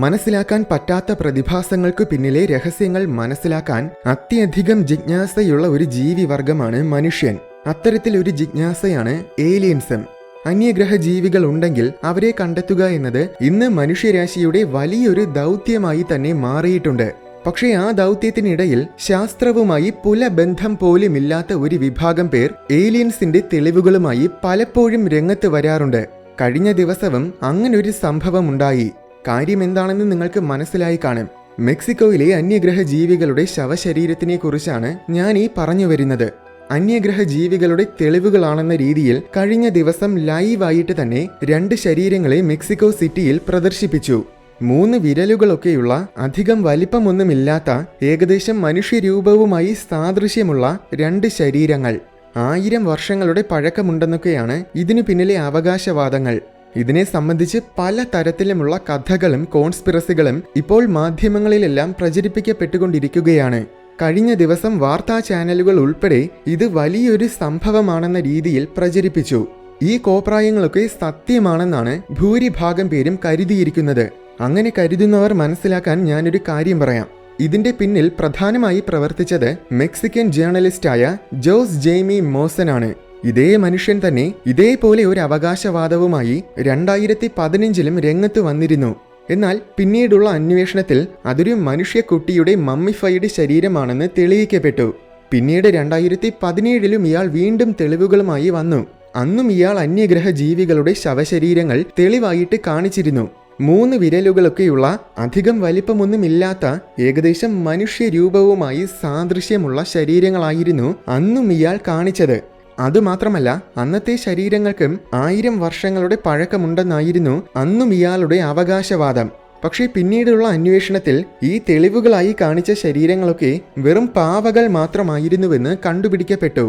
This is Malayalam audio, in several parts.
മനസ്സിലാക്കാൻ പറ്റാത്ത പ്രതിഭാസങ്ങൾക്കു പിന്നിലെ രഹസ്യങ്ങൾ മനസ്സിലാക്കാൻ അത്യധികം ജിജ്ഞാസയുള്ള ഒരു ജീവിവർഗമാണ് മനുഷ്യൻ. അത്തരത്തിലൊരു ജിജ്ഞാസയാണ് ഏലിയൻസം. അന്യഗ്രഹ ജീവികൾ ഉണ്ടെങ്കിൽ അവരെ കണ്ടെത്തുക എന്നത് ഇന്ന് മനുഷ്യരാശിയുടെ വലിയൊരു ദൗത്യമായി തന്നെ മാറിയിട്ടുണ്ട്. പക്ഷേ ആ ദൗത്യത്തിനിടയിൽ ശാസ്ത്രവുമായി പുലബന്ധം പോലുമില്ലാത്ത ഒരു വിഭാഗം പേർ ഏലിയൻസിന്റെ തെളിവുകളുമായി പലപ്പോഴും രംഗത്ത് വരാറുണ്ട്. കഴിഞ്ഞ ദിവസവും അങ്ങനൊരു സംഭവം ഉണ്ടായി. കാര്യം എന്താണെന്ന് നിങ്ങൾക്ക് മനസ്സിലായി കാണും. മെക്സിക്കോയിലെ അന്യഗ്രഹ ജീവികളുടെ ശവശരീരത്തിനെ കുറിച്ചാണ് ഞാൻ ഈ പറഞ്ഞു വരുന്നത്. അന്യഗ്രഹ ജീവികളുടെ തെളിവുകളാണെന്ന രീതിയിൽ കഴിഞ്ഞ ദിവസം ലൈവായിട്ട് തന്നെ 2 ശരീരങ്ങളെ മെക്സിക്കോ സിറ്റിയിൽ പ്രദർശിപ്പിച്ചു. 3 വിരലുകളൊക്കെയുള്ള അധികം വലിപ്പമൊന്നുമില്ലാത്ത ഏകദേശം മനുഷ്യരൂപവുമായി സാദൃശ്യമുള്ള 2 ശരീരങ്ങൾ. 1000 വർഷങ്ങളുടെ പഴക്കമുണ്ടെന്നൊക്കെയാണ് ഇതിനു പിന്നിലെ അവകാശവാദങ്ങൾ. ഇതിനെ സംബന്ധിച്ച് പല തരത്തിലുമുള്ള കഥകളും കോൺസ്പിറസികളും ഇപ്പോൾ മാധ്യമങ്ങളിലെല്ലാം പ്രചരിപ്പിക്കപ്പെട്ടുകൊണ്ടിരിക്കുകയാണ്. കഴിഞ്ഞ ദിവസം വാർത്താ ചാനലുകൾ ഉൾപ്പെടെ ഇത് വലിയൊരു സംഭവമാണെന്ന രീതിയിൽ പ്രചരിപ്പിച്ചു. ഈ കോപ്രായങ്ങളൊക്കെ സത്യമാണെന്നാണ് ഭൂരിഭാഗം പേരും കരുതിയിരിക്കുന്നത്. അങ്ങനെ കരുതുന്നവർ മനസ്സിലാക്കാൻ ഞാനൊരു കാര്യം പറയാം. ഇതിന്റെ പിന്നിൽ പ്രധാനമായി പ്രവർത്തിച്ചത് മെക്സിക്കൻ ജേർണലിസ്റ്റായ ജോസ് ജെയ്മി മോസനാണ്. ഇതേ മനുഷ്യൻ തന്നെ ഇതേപോലെ ഒരു അവകാശവാദവുമായി 2015 രംഗത്ത് വന്നിരുന്നു. എന്നാൽ പിന്നീടുള്ള അന്വേഷണത്തിൽ അതൊരു മനുഷ്യക്കുട്ടിയുടെ മമ്മിഫൈഡ് ശരീരമാണെന്ന് തെളിയിക്കപ്പെട്ടു. പിന്നീട് 2017 ഇയാൾ വീണ്ടും തെളിവുകളുമായി വന്നു. അന്നും ഇയാൾ അന്യഗ്രഹ ജീവികളുടെ ശവശരീരങ്ങൾ തെളിവായിട്ട് കാണിച്ചിരുന്നു. 3 വിരലുകളൊക്കെയുള്ള അധികം വലിപ്പമൊന്നുമില്ലാത്ത ഏകദേശം മനുഷ്യരൂപവുമായി സാദൃശ്യമുള്ള ശരീരങ്ങളായിരുന്നു അന്നും ഇയാൾ കാണിച്ചത്. അതുമാത്രമല്ല, അന്നത്തെ ശരീരങ്ങൾക്കും 1000 വർഷങ്ങളുടെ പഴക്കമുണ്ടെന്നായിരുന്നു അന്നും ഇയാളുടെ അവകാശവാദം. പക്ഷേ പിന്നീടുള്ള അന്വേഷണത്തിൽ ഈ തെളിവുകളായി കാണിച്ച ശരീരങ്ങളൊക്കെ വെറും പാവകൾ മാത്രമായിരുന്നുവെന്ന് കണ്ടുപിടിക്കപ്പെട്ടു.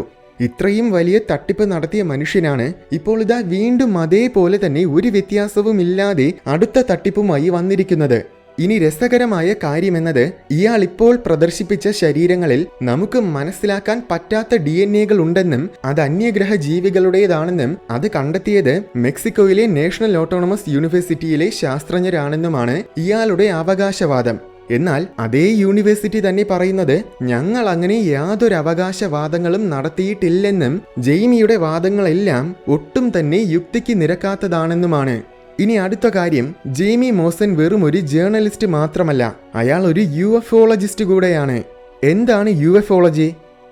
ഇത്രയും വലിയ തട്ടിപ്പ് നടത്തിയ മനുഷ്യനാണ് ഇപ്പോൾ ഇതാ വീണ്ടും അതേപോലെ തന്നെ ഒരു വ്യത്യാസവുമില്ലാതെ അടുത്ത തട്ടിപ്പുമായി വന്നിരിക്കുന്നത്. ഇനി രസകരമായ കാര്യമെന്നത്, ഇയാൾ ഇപ്പോൾ പ്രദർശിപ്പിച്ച ശരീരങ്ങളിൽ നമുക്ക് മനസ്സിലാക്കാൻ പറ്റാത്ത DNA ഉണ്ടെന്നും അത് അന്യഗ്രഹ ജീവികളുടേതാണെന്നും അത് കണ്ടെത്തിയത് മെക്സിക്കോയിലെ നാഷണൽ ഓട്ടോണമസ് യൂണിവേഴ്സിറ്റിയിലെ ശാസ്ത്രജ്ഞരാണെന്നുമാണ് ഇയാളുടെ അവകാശവാദം. എന്നാൽ അതേ യൂണിവേഴ്സിറ്റി തന്നെ പറയുന്നത് ഞങ്ങൾ അങ്ങനെ യാതൊരു അവകാശവാദങ്ങളും നടത്തിയിട്ടില്ലെന്നും ജെയ്മിയുടെ വാദങ്ങളെല്ലാം ഒട്ടും തന്നെ യുക്തിക്ക് നിരക്കാത്തതാണെന്നുമാണ്. ഇനി അടുത്ത കാര്യം, ജെയ്മി മോസൻ വെറും ഒരു ജേർണലിസ്റ്റ് മാത്രമല്ല, അയാൾ ഒരു UFOളജിസ്റ്റ് കൂടെയാണ്. എന്താണ് UFOളജി?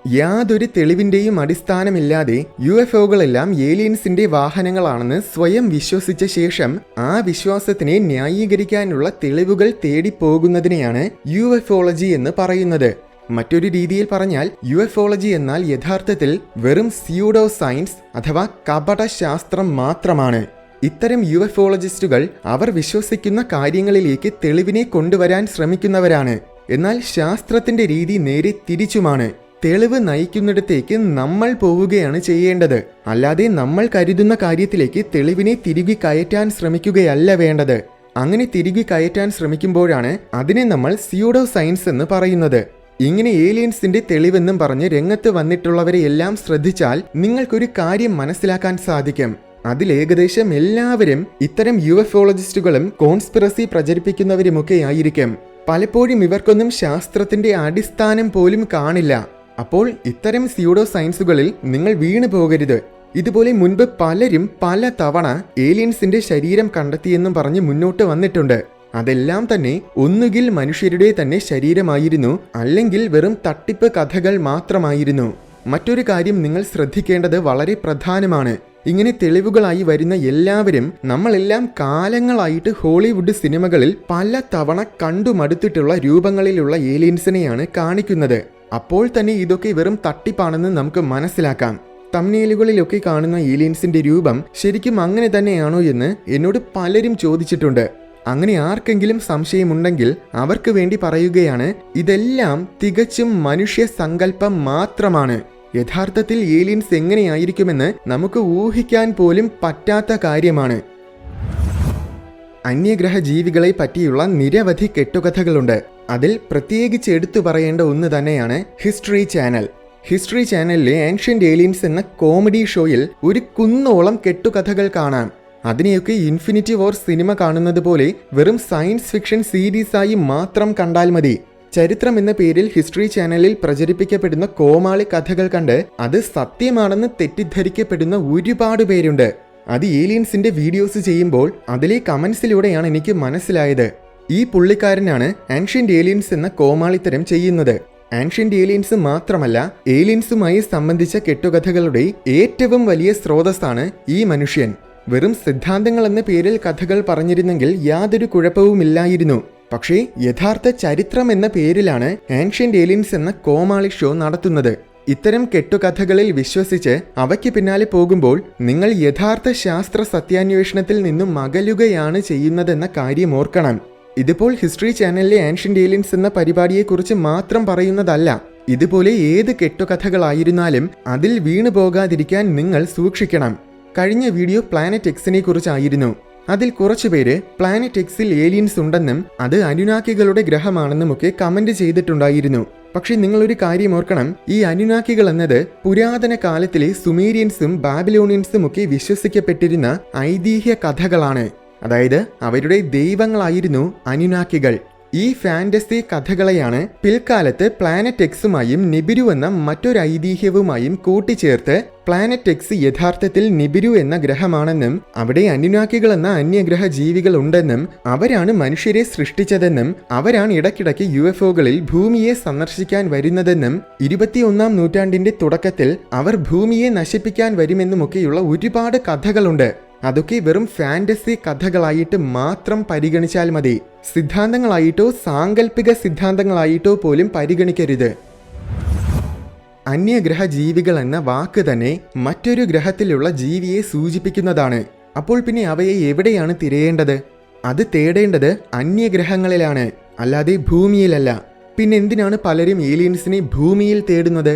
യാതൊരു തെളിവിന്റെയും അടിസ്ഥാനമില്ലാതെ UFOകളെല്ലാം ഏലിയൻസിന്റെ വാഹനങ്ങളാണെന്ന് സ്വയം വിശ്വസിച്ച ശേഷം ആ വിശ്വാസത്തിനെ ന്യായീകരിക്കാനുള്ള തെളിവുകൾ തേടിപ്പോകുന്നതിനെയാണ് UFOളജി എന്ന് പറയുന്നത്. മറ്റൊരു രീതിയിൽ പറഞ്ഞാൽ UFOളജി എന്നാൽ യഥാർത്ഥത്തിൽ വെറും സ്യൂഡോ സയൻസ് അഥവാ കപട ശാസ്ത്രം മാത്രമാണ്. ഇത്തരം UFOളജിസ്റ്റുകൾ അവർ വിശ്വസിക്കുന്ന കാര്യങ്ങളിലേക്ക് തെളിവിനെ കൊണ്ടുവരാൻ ശ്രമിക്കുന്നവരാണ്. എന്നാൽ ശാസ്ത്രത്തിന്റെ രീതി നേരെ തിരിച്ചുമാണ്. തെളിവ് നയിക്കുന്നിടത്തേക്ക് നമ്മൾ പോവുകയാണ് ചെയ്യേണ്ടത്, അല്ലാതെ നമ്മൾ കരുതുന്ന കാര്യത്തിലേക്ക് തെളിവിനെ തിരികെ കയറ്റാൻ ശ്രമിക്കുകയല്ല വേണ്ടത്. അങ്ങനെ തിരികെ കയറ്റാൻ ശ്രമിക്കുമ്പോഴാണ് അതിനെ നമ്മൾ സ്യൂഡോ സയൻസ് എന്ന് പറയുന്നത്. ഇങ്ങനെ ഏലിയൻസിന്റെ തെളിവെന്നും പറഞ്ഞ് രംഗത്ത് വന്നിട്ടുള്ളവരെയെല്ലാം ശ്രദ്ധിച്ചാൽ നിങ്ങൾക്കൊരു കാര്യം മനസ്സിലാക്കാൻ സാധിക്കും. അതിൽ ഏകദേശം എല്ലാവരും ഇത്തരം UFOളജിസ്റ്റുകളും കോൺസ്പിറസി പ്രചരിപ്പിക്കുന്നവരുമൊക്കെ ആയിരിക്കും. പലപ്പോഴും ഇവർക്കൊന്നും ശാസ്ത്രത്തിന്റെ അടിസ്ഥാനം പോലും കാണില്ല. അപ്പോൾ ഇത്തരം സ്യൂഡോ സയൻസുകളിൽ നിങ്ങൾ വീണു പോകരുത്. ഇതുപോലെ മുൻപ് പലരും പല തവണ ഏലിയൻസിന്റെ ശരീരം കണ്ടെത്തിയെന്നും പറഞ്ഞ് മുന്നോട്ട് വന്നിട്ടുണ്ട്. അതെല്ലാം തന്നെ ഒന്നുകിൽ മനുഷ്യരുടെ തന്നെ ശരീരമായിരുന്നു, അല്ലെങ്കിൽ വെറും തട്ടിപ്പ് കഥകൾ മാത്രമായിരുന്നു. മറ്റൊരു കാര്യം നിങ്ങൾ ശ്രദ്ധിക്കേണ്ടത് വളരെ പ്രധാനമാണ്. ഇങ്ങനെ തെളിവുകളായി വരുന്ന എല്ലാവരും നമ്മളെല്ലാം കാലങ്ങളായിട്ട് ഹോളിവുഡ് സിനിമകളിൽ പല തവണ കണ്ടുമടുത്തിട്ടുള്ള രൂപങ്ങളിലുള്ള ഏലിയൻസിനെയാണ് കാണിക്കുന്നത്. അപ്പോൾ തന്നെ ഇതൊക്കെ വെറും തട്ടിപ്പാണെന്ന് നമുക്ക് മനസ്സിലാക്കാം. തംബ്നെയിലുകളിലൊക്കെ കാണുന്ന ഏലിയൻസിന്റെ രൂപം ശരിക്കും അങ്ങനെ തന്നെയാണോ എന്ന് എന്നോട് പലരും ചോദിച്ചിട്ടുണ്ട്. അങ്ങനെ ആർക്കെങ്കിലും സംശയമുണ്ടെങ്കിൽ അവർക്ക് വേണ്ടി പറയുകയാണ്, ഇതെല്ലാം തികച്ചും മനുഷ്യ സങ്കല്പം മാത്രമാണ്. യഥാർത്ഥത്തിൽ ഏലിയൻസ് എങ്ങനെയായിരിക്കുമെന്ന് നമുക്ക് ഊഹിക്കാൻ പോലും പറ്റാത്ത കാര്യമാണ്. അന്യഗ്രഹ ജീവികളെ പറ്റിയുള്ള നിരവധി കെട്ടുകഥകളുണ്ട്. അതിൽ പ്രത്യേകിച്ച് എടുത്തു പറയേണ്ട ഒന്ന് തന്നെയാണ് ഹിസ്റ്ററി ചാനൽ. ഹിസ്റ്ററി ചാനലിലെ ആൻഷ്യന്റ് ഏലിയൻസ് എന്ന കോമഡി ഷോയിൽ ഒരു കുന്നോളം കെട്ടുകഥകൾ കാണാം. അതിനെയൊക്കെ ഇൻഫിനിറ്റി വാർ സിനിമ കാണുന്നത് പോലെ വെറും സയൻസ് ഫിക്ഷൻ സീരീസായി മാത്രം കണ്ടാൽ മതി. ചരിത്രം എന്ന പേരിൽ ഹിസ്റ്ററി ചാനലിൽ പ്രചരിപ്പിക്കപ്പെടുന്ന കോമാളി കഥകൾ കണ്ട് അത് സത്യമാണെന്ന് തെറ്റിദ്ധരിക്കപ്പെടുന്ന ഒരുപാട് പേരുണ്ട്. അത് ഏലിയൻസിന്റെ വീഡിയോസ് ചെയ്യുമ്പോൾ അതിലെ കമന്റ്സിലൂടെയാണ് എനിക്ക് മനസ്സിലായത്. ഈ പുള്ളിക്കാരനാണ് ആൻഷ്യന്റ് ഏലിയൻസ് എന്ന കോമാളിത്തരം ചെയ്യുന്നത്. ആൻഷ്യന്റ് ഏലിയൻസ് മാത്രമല്ല, ഏലിയൻസുമായി സംബന്ധിച്ച കെട്ടുകഥകളുടെ ഏറ്റവും വലിയ സ്രോതസ്സാണ് ഈ മനുഷ്യൻ. വെറും സിദ്ധാന്തങ്ങൾ എന്ന പേരിൽ കഥകൾ പറഞ്ഞിരുന്നെങ്കിൽ യാതൊരു കുഴപ്പവുമില്ലായിരുന്നു. പക്ഷേ യഥാർത്ഥ ചരിത്രം എന്ന പേരിലാണ് ആൻഷ്യന്റ് ഏലിയൻസ് എന്ന കോമാളി ഷോ നടത്തുന്നത്. ഇത്തരം കെട്ടുകഥകളിൽ വിശ്വസിച്ച് അവയ്ക്ക് പിന്നാലെ പോകുമ്പോൾ നിങ്ങൾ യഥാർത്ഥ ശാസ്ത്ര സത്യാന്വേഷണത്തിൽ നിന്നും അകലുകയാണ് ചെയ്യുന്നതെന്ന കാര്യം ഓർക്കണം. ഇതിപ്പോൾ ഹിസ്റ്ററി ചാനലിലെ ആൻഷ്യന്റ് ഏലിയൻസ് എന്ന പരിപാടിയെക്കുറിച്ച് മാത്രം പറയുന്നതല്ല. ഇതുപോലെ ഏത് കെട്ടുകഥകളായിരുന്നാലും അതിൽ വീണു പോകാതിരിക്കാൻ നിങ്ങൾ സൂക്ഷിക്കണം. കഴിഞ്ഞ വീഡിയോ പ്ലാനറ്റ് എക്സിനെ കുറിച്ചായിരുന്നു. അതിൽ കുറച്ചുപേര് പ്ലാനറ്റ് എക്സിൽ ഏലിയൻസ് ഉണ്ടെന്നും അത് അനുനാക്കികളുടെ ഗ്രഹമാണെന്നുമൊക്കെ കമന്റ് ചെയ്തിട്ടുണ്ടായിരുന്നു. പക്ഷെ നിങ്ങളൊരു കാര്യം ഓർക്കണം, ഈ അനുനാക്കികൾ എന്നത് പുരാതന കാലത്തിലെ സുമേരിയൻസും ബാബിലോണിയൻസും ഒക്കെ വിശ്വസിക്കപ്പെട്ടിരുന്ന ഐതിഹ്യ കഥകളാണ്. അതായത് അവരുടെ ദൈവങ്ങളായിരുന്നു അനുനാക്കികൾ. ഈ ഫാന്റസി കഥകളെയാണ് പിൽക്കാലത്ത് പ്ലാനറ്റ് എക്സുമായും നിബിരു എന്ന മറ്റൊരു ഐതിഹ്യവുമായും കൂട്ടിച്ചേർത്ത് പ്ലാനറ്റ് എക്സ് യഥാർത്ഥത്തിൽ നിബിരു എന്ന ഗ്രഹമാണെന്നും അവിടെ അനുനാക്കികൾ എന്ന അന്യഗ്രഹ ജീവികൾ ഉണ്ടെന്നും അവരാണ് മനുഷ്യരെ സൃഷ്ടിച്ചതെന്നും അവരാണ് ഇടയ്ക്കിടയ്ക്ക് UFOകളിൽ ഭൂമിയെ സന്ദർശിക്കാൻ വരുന്നതെന്നും 21-ാം നൂറ്റാണ്ടിന്റെ തുടക്കത്തിൽ അവർ ഭൂമിയെ നശിപ്പിക്കാൻ വരുമെന്നുമൊക്കെയുള്ള ഒരുപാട് കഥകളുണ്ട്. അതൊക്കെ വെറും ഫാന്റസി കഥകളായിട്ട് മാത്രം പരിഗണിച്ചാൽ മതി. സിദ്ധാന്തങ്ങളായിട്ടോ സാങ്കല്പിക സിദ്ധാന്തങ്ങളായിട്ടോ പോലും പരിഗണിക്കരുത്. അന്യഗ്രഹ ജീവികൾ എന്ന വാക്ക് തന്നെ മറ്റൊരു ഗ്രഹത്തിലുള്ള ജീവിയെ സൂചിപ്പിക്കുന്നതാണ്. അപ്പോൾ പിന്നെ അവയെ എവിടെയാണ് തിരയേണ്ടത്? അത് തേടേണ്ടത് അന്യഗ്രഹങ്ങളിലാണ്, അല്ലാതെ ഭൂമിയിലല്ല. പിന്നെന്തിനാണ് പലരും ഏലിയൻസിനെ ഭൂമിയിൽ തേടുന്നത്?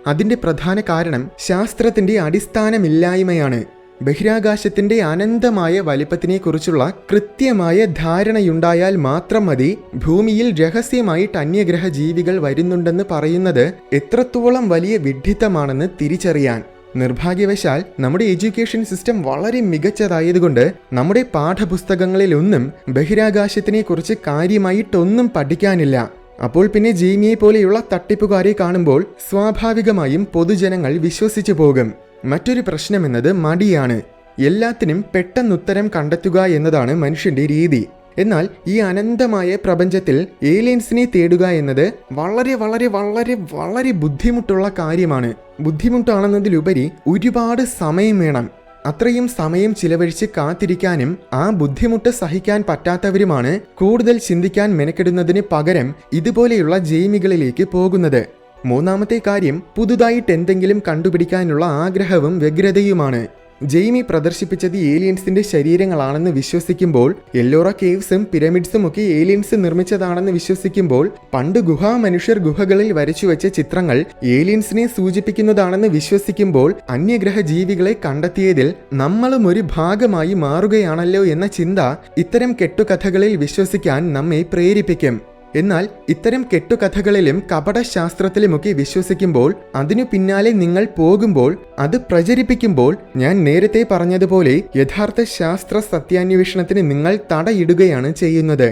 അതിന്റെ പ്രധാന കാരണം ശാസ്ത്രത്തിന്റെ അടിസ്ഥാനമില്ലായ്മയാണ്. ബഹിരാകാശത്തിന്റെ അനന്തമായ വലിപ്പത്തിനെക്കുറിച്ചുള്ള കൃത്യമായ ധാരണയുണ്ടായാൽ മാത്രം മതി ഭൂമിയിൽ രഹസ്യമായിട്ട് അന്യഗ്രഹ ജീവികൾ വരുന്നുണ്ടെന്ന് പറയുന്നത് എത്രത്തോളം വലിയ വിഡ്ഢിത്തമാണെന്ന് തിരിച്ചറിയാൻ. നിർഭാഗ്യവശാൽ നമ്മുടെ എഡ്യൂക്കേഷൻ സിസ്റ്റം വളരെ മികച്ചതായതുകൊണ്ട് നമ്മുടെ പാഠപുസ്തകങ്ങളിലൊന്നും ബഹിരാകാശത്തിനെക്കുറിച്ച് കാര്യമായിട്ടൊന്നും പഠിക്കാനില്ല. അപ്പോൾ പിന്നെ ജെയ്മിയെ പോലെയുള്ള തട്ടിപ്പുകാരെ കാണുമ്പോൾ സ്വാഭാവികമായും പൊതുജനങ്ങൾ വിശ്വസിച്ചു പോകും. മറ്റൊരു പ്രശ്നമെന്നത് മടിയാണ്. എല്ലാത്തിനും പെട്ടെന്നുത്തരം കണ്ടെത്തുക എന്നതാണ് മനുഷ്യന്റെ രീതി. എന്നാൽ ഈ അനന്തമായ പ്രപഞ്ചത്തിൽ ഏലിയൻസിനെ തേടുക എന്നത് വളരെ വളരെ വളരെ വളരെ ബുദ്ധിമുട്ടുള്ള കാര്യമാണ്. ബുദ്ധിമുട്ടാണെന്നതിലുപരി ഒരുപാട് സമയം വേണം. അത്രയും സമയം ചിലവഴിച്ച് കാത്തിരിക്കാനും ആ ബുദ്ധിമുട്ട് സഹിക്കാൻ പറ്റാത്തവരുമാണ് കൂടുതൽ ചിന്തിക്കാൻ മെനക്കെടുന്നതിന് പകരം ഇതുപോലെയുള്ള ജെയ്മികളിലേക്ക് പോകുന്നത്. മൂന്നാമത്തെ കാര്യം പുതുതായിട്ട് എന്തെങ്കിലും കണ്ടുപിടിക്കാനുള്ള ആഗ്രഹവും വ്യഗ്രതയുമാണ്. ജെയ്മി പ്രദർശിപ്പിച്ചത് ഏലിയൻസിന്റെ ശരീരങ്ങളാണെന്ന് വിശ്വസിക്കുമ്പോൾ, എല്ലോറ കേവ്സും പിരമിഡ്സും ഒക്കെ ഏലിയൻസ് നിർമ്മിച്ചതാണെന്ന് വിശ്വസിക്കുമ്പോൾ, പണ്ട് മനുഷ്യർ ഗുഹകളിൽ വരച്ചുവെച്ച ചിത്രങ്ങൾ ഏലിയൻസിനെ സൂചിപ്പിക്കുന്നതാണെന്ന് വിശ്വസിക്കുമ്പോൾ, അന്യഗ്രഹ ജീവികളെ കണ്ടെത്തിയതിൽ നമ്മളും ഒരു ഭാഗമായി മാറുകയാണല്ലോ എന്ന ചിന്ത ഇത്തരം കെട്ടുകഥകളിൽ വിശ്വസിക്കാൻ നമ്മെ പ്രേരിപ്പിക്കും. എന്നാൽ ഇത്തരം കെട്ടുകഥകളിലും കപടശാസ്ത്രത്തിലുമൊക്കെ വിശ്വസിക്കുമ്പോൾ, അതിനു പിന്നാലെ നിങ്ങൾ പോകുമ്പോൾ, അത് പ്രചരിപ്പിക്കുമ്പോൾ, ഞാൻ നേരത്തെ പറഞ്ഞതുപോലെ യഥാർത്ഥ ശാസ്ത്ര സത്യാന്വേഷണത്തിന് നിങ്ങൾ തടയിടുകയാണ് ചെയ്യുന്നത്.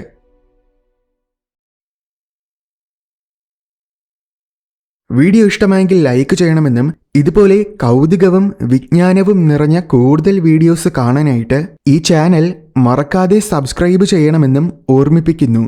വീഡിയോ ഇഷ്ടമായെങ്കിൽ ലൈക്ക് ചെയ്യണമെന്നും ഇതുപോലെ കൗതുകവും വിജ്ഞാനവും നിറഞ്ഞ കൂടുതൽ വീഡിയോസ് കാണാനായിട്ട് ഈ ചാനൽ മറക്കാതെ സബ്സ്ക്രൈബ് ചെയ്യണമെന്നും ഓർമ്മിപ്പിക്കുന്നു.